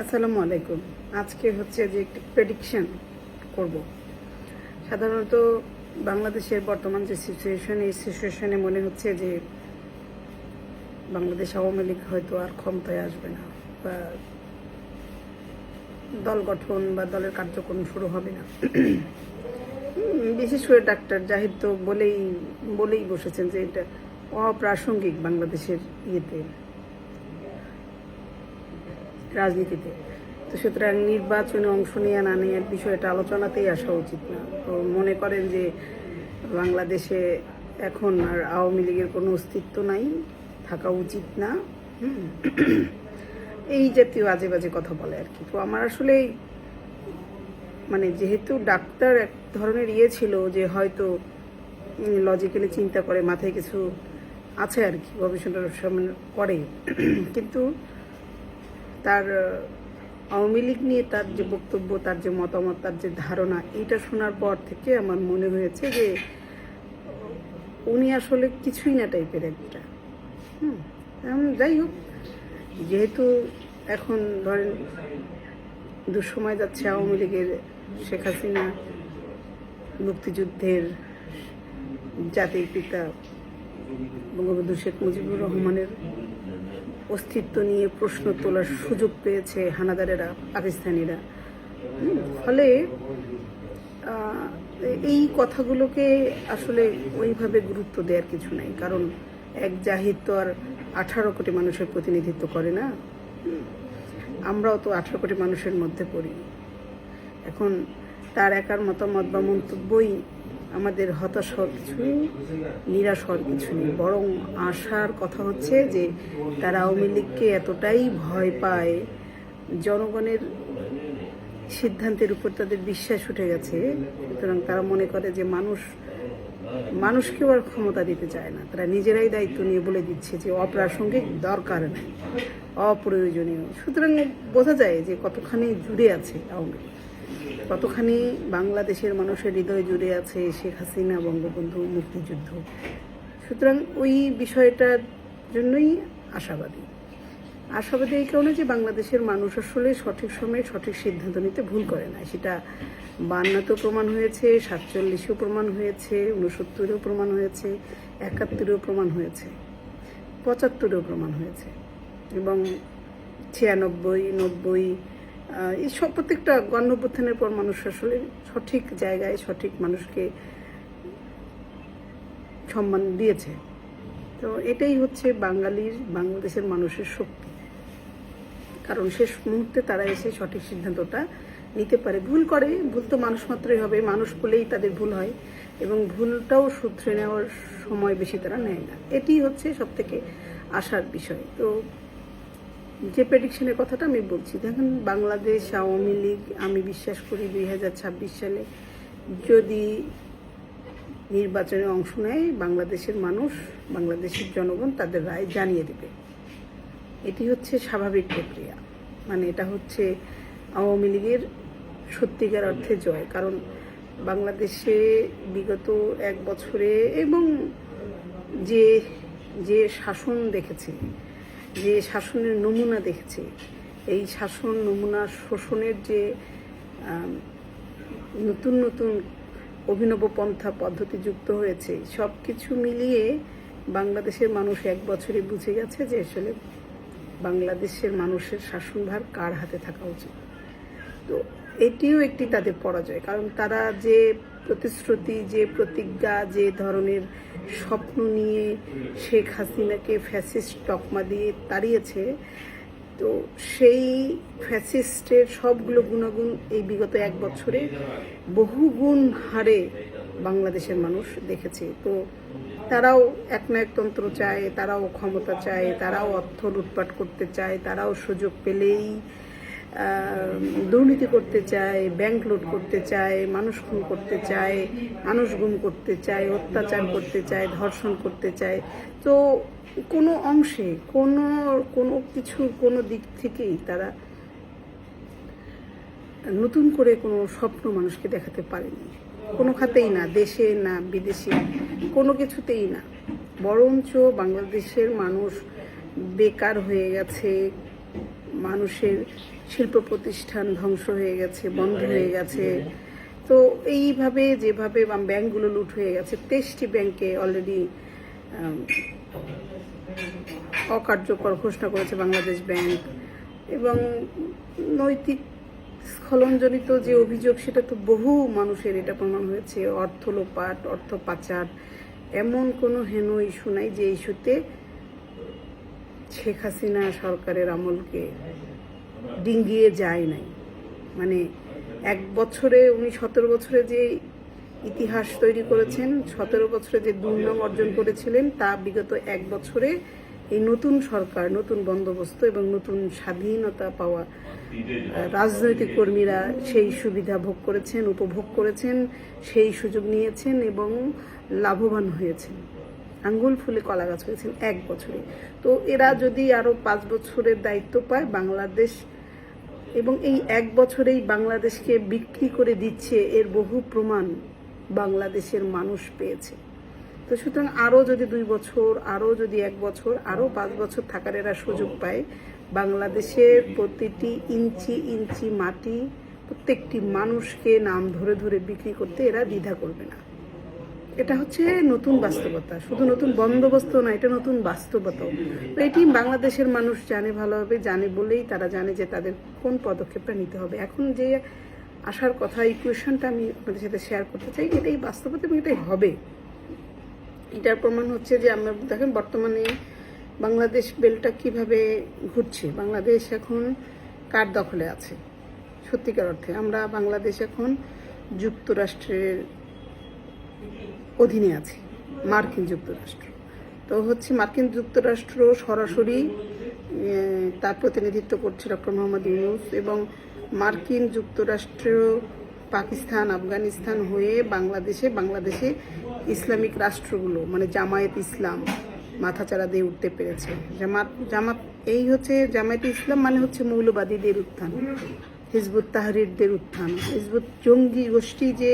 আসসালামু আলাইকুম। আজকে হচ্ছে যে একটি প্রেডিকশন করব। সাধারণত বাংলাদেশের বর্তমান যে সিচুয়েশন, এই সিচুয়েশনে মনে হচ্ছে যে বাংলাদেশ আওয়ামী লীগ হয়তো আর ক্ষমতায় আসবে না, বা দল গঠন বা দলের কার্যক্রম শুরু হবে না। বিশেষ করে ডাক্তার জাহিদ তো বলেই বসেছেন যে এটা অপ্রাসঙ্গিক বাংলাদেশের রাজনীতিতে। তো সুতরাং নির্বাচনে অংশ নেওয়া না নেওয়ার বিষয়টা আলোচনাতেই আসা উচিত না। তো মনে করেন যে বাংলাদেশে এখন আর আওয়ামী লীগের কোনো অস্তিত্ব নাই, থাকা উচিত না, এই জাতীয় আজে বাজে কথা বলে আর কি। তো আমার আসলে মানে যেহেতু ডাক্তার এক ধরনের ছিল যে হয়তো লজিক্যালি চিন্তা করে, মাথায় কিছু আছে আর কি, গবেষণা করে, কিন্তু তার আওয়ামী লীগ নিয়ে তার যে বক্তব্য, তার যে মতামত, তার যে ধারণা, এটা শোনার পর থেকে আমার মনে হয়েছে যে উনি আসলে কিছুই না টাইপের একটা। যাই হোক, যেহেতু এখন ধরেন দুঃসময় যাচ্ছে আওয়ামী লীগের, শেখ হাসিনা মুক্তিযুদ্ধের জাতির পিতা বঙ্গবন্ধু শেখ মুজিবুর রহমানের অস্তিত্ব নিয়ে প্রশ্ন তোলার সুযোগ পেয়েছে হানাদারেরা, পাকিস্তানিরা। ফলে এই কথাগুলোকে আসলে ওইভাবে গুরুত্ব দেওয়ার কিছু নাই, কারণ এক জাহিদ তো আর 18 কোটি মানুষের প্রতিনিধিত্ব করে না। আমরাও তো 18 কোটি মানুষের মধ্যে পড়ি। এখন তার একার মতামত বা মন্তব্যই আমাদের হতাশ হওয়ার কিছু নেই, নিরাশ হওয়ার কিছু নেই, বরং আশার কথা হচ্ছে যে তারা আওয়ামী লীগকে এতটাই ভয় পায়, জনগণের সিদ্ধান্তের উপর তাদের বিশ্বাস উঠে গেছে, সুতরাং তারা মনে করে যে মানুষকেও আর ক্ষমতা দিতে চায় না, তারা নিজেরাই দায়িত্ব নিয়ে বলে দিচ্ছে যে অপ্রাসঙ্গিক, দরকার নেই, অপ্রয়োজনীয়। সুতরাং বোঝা যায় যে কতখানি জুড়ে আছে আওয়ামী লীগ, কতখানি বাংলাদেশের মানুষের হৃদয় জুড়ে আছে শেখ হাসিনা, বঙ্গবন্ধু, মুক্তিযুদ্ধ। সুতরাং ওই বিষয়টার জন্যই আশাবাদী এই কারণে যে বাংলাদেশের মানুষ আসলে সঠিক সময়ে সঠিক সিদ্ধান্ত নিতে ভুল করে না। সেটা 52তেও প্রমাণ হয়েছে, 47-এও প্রমাণ হয়েছে, 69-এও প্রমাণ হয়েছে, 71-এও প্রমাণ হয়েছে, 75-এও প্রমাণ হয়েছে, এবং 96, 90 এই সব প্রত্যেকটা গণঅভ্যুত্থানের পর মানুষ আসলে সঠিক জায়গায় সঠিক মানুষকে সম্মান দিয়েছে। তো এটাই হচ্ছে বাংলাদেশের মানুষের শক্তি, কারণ শেষ মুহূর্তে তারা এসে সঠিক সিদ্ধান্তটা নিতে পারে। ভুল তো মানুষ মাত্রই হবে, মানুষ বলেই তাদের ভুল হয়, এবং ভুলটাও শুধরে নেওয়ার সময় বেশি তারা নেয় না। এটি হচ্ছে সব থেকে আশার বিষয়। তো যে প্রেডিকশনের কথাটা আমি বলছি, দেখেন বাংলাদেশ আওয়ামী লীগ, আমি বিশ্বাস করি 2026 সালে যদি নির্বাচনে অংশ নেয়, বাংলাদেশের মানুষ, বাংলাদেশের জনগণ তাদের রায় জানিয়ে দেবে। এটি হচ্ছে স্বাভাবিক প্রক্রিয়া, মানে এটা হচ্ছে আওয়ামী লীগের সত্যিকার অর্থে জয়। কারণ বাংলাদেশে বিগত 1 বছরে এবং যে শাসন দেখেছে, যে শাসনের নমুনা দেখেছে, এই শাসন নমুনা শোষণের যে নতুন নতুন অভিনব পন্থা পদ্ধতি যুক্ত হয়েছে, সব কিছু মিলিয়ে বাংলাদেশের মানুষ 1 বছরে বুঝে গেছে যে আসলে বাংলাদেশের মানুষের শাসনভার কার হাতে থাকা উচিত। তো এটিও একটি তাদের পরাজয়, কারণ তারা যে প্রতিশ্রুতি, যে প্রতিজ্ঞা, যে ধরনের স্বপ্ন নিয়ে শেখ হাসিনাকে ফ্যাসিস্ট তকমা দিয়ে তাড়িয়েছে, তো সেই ফ্যাসিস্টের সবগুলো গুণাগুণ এই বিগত 1 বছরে বহুগুণ হারে বাংলাদেশের মানুষ দেখেছে। তো তারাও একনায়কতন্ত্র চায়, তারাও ক্ষমতা চায়, তারাও অর্থ লুটপাট করতে চায়, তারাও সুযোগ পেলেই দুর্নীতি করতে চায়, ব্যাংক লুট করতে চায়, মানুষ খুন করতে চায়, মানুষ গুম করতে চায়, অত্যাচার করতে চায়, ধর্ষণ করতে চায়। তো কোনো অংশে কোনো দিক থেকেই তারা নতুন করে কোনো স্বপ্ন মানুষকে দেখাতে পারেনি, কোনো খাতেই না, দেশে না বিদেশে, কোনো কিছুতেই না। বরঞ্চ বাংলাদেশের মানুষ বেকার হয়ে গেছে, মানুষের শিল্প প্রতিষ্ঠান ধ্বংস হয়ে গেছে, বন্ধ হয়ে গেছে। তো এইভাবে যেভাবে ব্যাংকগুলো লুট হয়ে গেছে, 23টি ব্যাংকে অলরেডি অকার্যকর ঘোষণা করেছে বাংলাদেশ ব্যাংক। এবং নৈতিক স্খলনজনিত যে অভিযোগ, সেটা তো বহু মানুষের এটা প্রমাণ হয়েছে। অর্থ লোপাট, অর্থ পাচার, এমন কোনো হেন ইস্যু নাই যে ইস্যুতে শেখ হাসিনা সরকারের আমলকে ডিঙ্গিয়ে যায় নাই। মানে 1 বছরে উনি 17 বছরে যে ইতিহাস তৈরি করেছেন, 17 বছরে যে দুর্নাম অর্জন করেছিলেন, তা বিগত 1 বছরে এই নতুন সরকার, নতুন বন্দোবস্ত এবং নতুন স্বাধীনতা পাওয়া রাজনৈতিক কর্মীরা সেই সুবিধা ভোগ করেছেন, উপভোগ করেছেন, সেই সুযোগ নিয়েছেন এবং লাভবান হয়েছেন। আঙ্গুল ফুলে কলা গাছ হয়েছেন 1 বছরে। তো এরা যদি আরো 5 বছরের দায়িত্ব পায়, বাংলাদেশ এবং এই 1 বছরেই বাংলাদেশকে বিক্রি করে দিচ্ছে, এর বহু প্রমাণ বাংলাদেশের মানুষ পেয়েছে। তো সুতরাং আরও যদি 2 বছর, আরও যদি 1 বছর, আরও 5 বছর থাকার এরা সুযোগ পায়, বাংলাদেশের প্রতিটি ইঞ্চি ইঞ্চি মাটি, প্রত্যেকটি মানুষকে নাম ধরে ধরে বিক্রি করতে এরা দ্বিধা করবে না। এটা হচ্ছে নতুন বাস্তবতা, শুধু নতুন বন্দোবস্ত না, এটা নতুন বাস্তবতাও। তো এটি বাংলাদেশের মানুষ জানে ভালোভাবে, জানে বলেই তারা জানে যে তাদের কোন পদক্ষেপটা নিতে হবে। এখন যে আসার কথা, এই কোয়েশনটা আমি আপনাদের সাথে শেয়ার করতে চাই, এটাই বাস্তবতা এবং এটাই হবে। এটার প্রমাণ হচ্ছে যে আমরা দেখেন বর্তমানে বাংলাদেশ বেলটা কিভাবে ঘুরছে। বাংলাদেশ এখন কার দখলে আছে? সত্যিকার অর্থে আমরা বাংলাদেশ এখন যুক্তরাষ্ট্রের অধীনে আছি, মার্কিন যুক্তরাষ্ট্র। তো হচ্ছে মার্কিন যুক্তরাষ্ট্র সরাসরি তার প্রতিনিধিত্ব করছে ডক্টর মোহাম্মদ ইউনূস, এবং মার্কিন যুক্তরাষ্ট্র পাকিস্তান, আফগানিস্তান হয়ে বাংলাদেশে ইসলামিক রাষ্ট্রগুলো, মানে জামায়াত ইসলাম মাথাচাড়া দিয়ে উঠতে পেরেছে। জামাত এই হচ্ছে জামায়াত ইসলাম, মানে হচ্ছে মৌলবাদীদের উত্থান, হিজবুত তাহরিরদের উত্থান। হিজবুত জঙ্গি গোষ্ঠী যে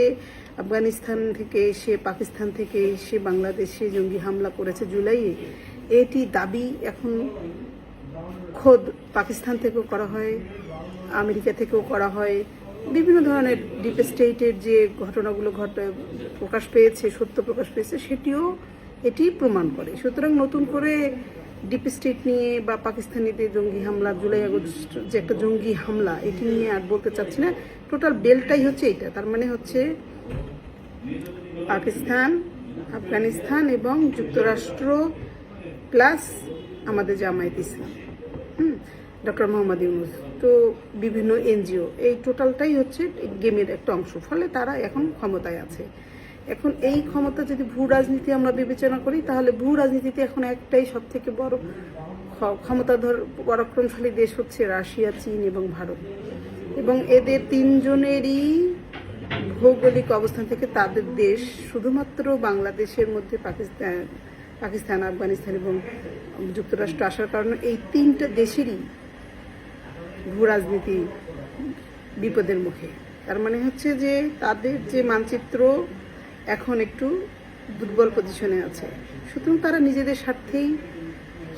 আফগানিস্তান থেকে এসে, পাকিস্তান থেকে এসে বাংলাদেশে জঙ্গি হামলা করেছে জুলাইয়ে, এটি দাবি এখন খোদ পাকিস্তান থেকেও করা হয়, আমেরিকা থেকেও করা হয়। বিভিন্ন ধরনের ডিপ স্টেটের যে ঘটনাগুলো প্রকাশ পেয়েছে, সত্য প্রকাশ পেয়েছে, সেটিও এটি প্রমাণ করে। সুতরাং নতুন করে ডিপ স্টেট নিয়ে বা পাকিস্তানিদের জঙ্গি হামলা, জুলাই আগস্ট যে একটা জঙ্গি হামলা, এটি নিয়ে আর বলতে চাচ্ছি না। টোটাল বেলটাই হচ্ছে এটা। তার মানে হচ্ছে পাকিস্তান, আফগানিস্তান এবং যুক্তরাষ্ট্র প্লাস আমাদের জামায়াত ইসলাম, ডক্টর মোহাম্মদ ইউনূস, তো বিভিন্ন এনজিও, এই টোটালটাই হচ্ছে গেমের একটা অংশ। ফলে তারা এখন ক্ষমতায় আছে। এখন এই ক্ষমতা যদি ভূ রাজনীতি আমরা বিবেচনা করি, তাহলে ভূ রাজনীতিতে এখন একটাই সব থেকে বড় ক্ষমতাধর পরাক্রমশালী দেশ হচ্ছে রাশিয়া, চীন এবং ভারত। এবং এদের তিনজনেরই ভৌগোলিক অবস্থান থেকে তাদের দেশ শুধুমাত্র বাংলাদেশের মধ্যে পাকিস্তান, আফগানিস্তান এবং যুক্তরাষ্ট্র আসার কারণে এই 3টা দেশেরই ভূ রাজনীতি বিপদের মুখে। তার মানে হচ্ছে যে তাদের যে মানচিত্র এখন একটু দুর্বল পজিশনে আছে। সুতরাং তারা নিজেদের স্বার্থেই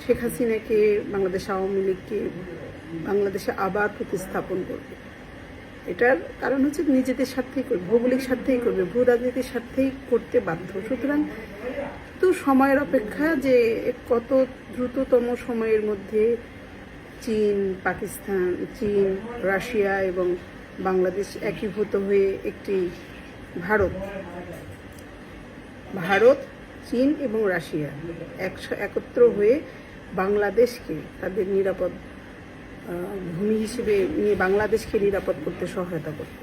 শেখ হাসিনাকে, বাংলাদেশ আওয়ামী লীগকে বাংলাদেশে আবার প্রতিস্থাপন করবে। এটার কারণ হচ্ছে নিজেদের স্বার্থেই করবে, ভৌগোলিক স্বার্থেই করবে, ভূ রাজনীতির স্বার্থেই করতে বাধ্য। সুতরাং তো সময়ের অপেক্ষা যে কত দ্রুততম সময়ের মধ্যে চীন, রাশিয়া এবং বাংলাদেশ একীভূত হয়ে একটি ভারত, চীন এবং রাশিয়া একত্র হয়ে বাংলাদেশকে তাদের নিরাপদ ভূমি হিসেবে নিয়ে বাংলাদেশকে নিরাপদ করতে সহায়তা করবে।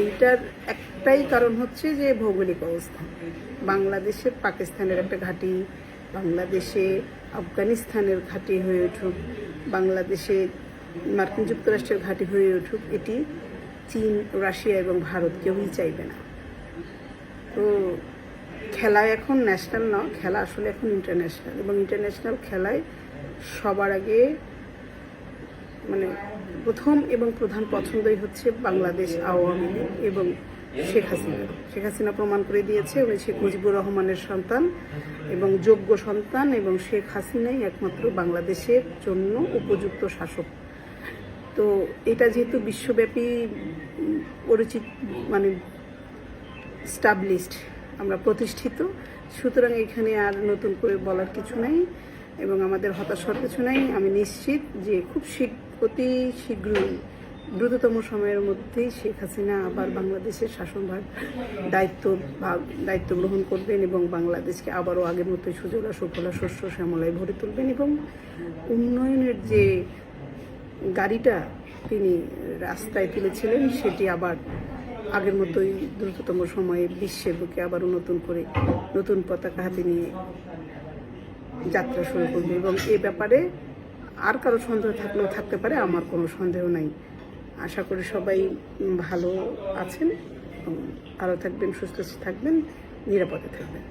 এইটার একটাই কারণ হচ্ছে যে ভৌগোলিক অবস্থান। বাংলাদেশে পাকিস্তানের একটা ঘাঁটি, বাংলাদেশে আফগানিস্তানের ঘাঁটি হয়ে উঠুক, বাংলাদেশে মার্কিন যুক্তরাষ্ট্রের ঘাঁটি হয়ে উঠুক, এটি চীন, রাশিয়া এবং ভারত কেউই চাইবে না। তো খেলা এখন ন্যাশনাল না, খেলা আসলে এখন ইন্টারন্যাশনাল। এবং ইন্টারন্যাশনাল খেলায় সবার আগে মানে প্রথম এবং প্রধান পছন্দই হচ্ছে বাংলাদেশ আওয়ামী লীগ এবং শেখ হাসিনা প্রমাণ করে দিয়েছে উনি শেখ মুজিবুর রহমানের সন্তান এবং যোগ্য সন্তান, এবং শেখ হাসিনাই একমাত্র বাংলাদেশের জন্য উপযুক্ত শাসক। তো এটা যেহেতু বিশ্বব্যাপী পরিচিত, মানে স্টাবলিশড, আমরা প্রতিষ্ঠিত, সুতরাং এখানে আর নতুন করে বলার কিছু নাই এবং আমাদের হতাশ হওয়ার কিছু নাই। আমি নিশ্চিত যে খুব অতি শীঘ্রই, দ্রুততম সময়ের মধ্যেই শেখ হাসিনা আবার বাংলাদেশের শাসনভার দায়িত্ব গ্রহণ করবেন এবং বাংলাদেশকে আবারও আগের মতোই সুজলা সুফলা শস্য শ্যামলায় ভরে তুলবেন এবং উন্নয়নের যে গাড়িটা তিনি রাস্তায় তুলেছিলেন সেটি আবার আগের মতোই দ্রুততম সময়ে বিশ্বের বুকে আবারও নতুন পতাকা হাতে নিয়ে যাত্রা শুরু করবে। এবং এ ব্যাপারে আর কারো সন্দেহ থাকলেও থাকতে পারে, আমার কোনো সন্দেহ নাই। আশা করি সবাই ভালো আছেন, ভালো থাকবেন, সুস্থ থাকবেন, নিরাপদে থাকবেন।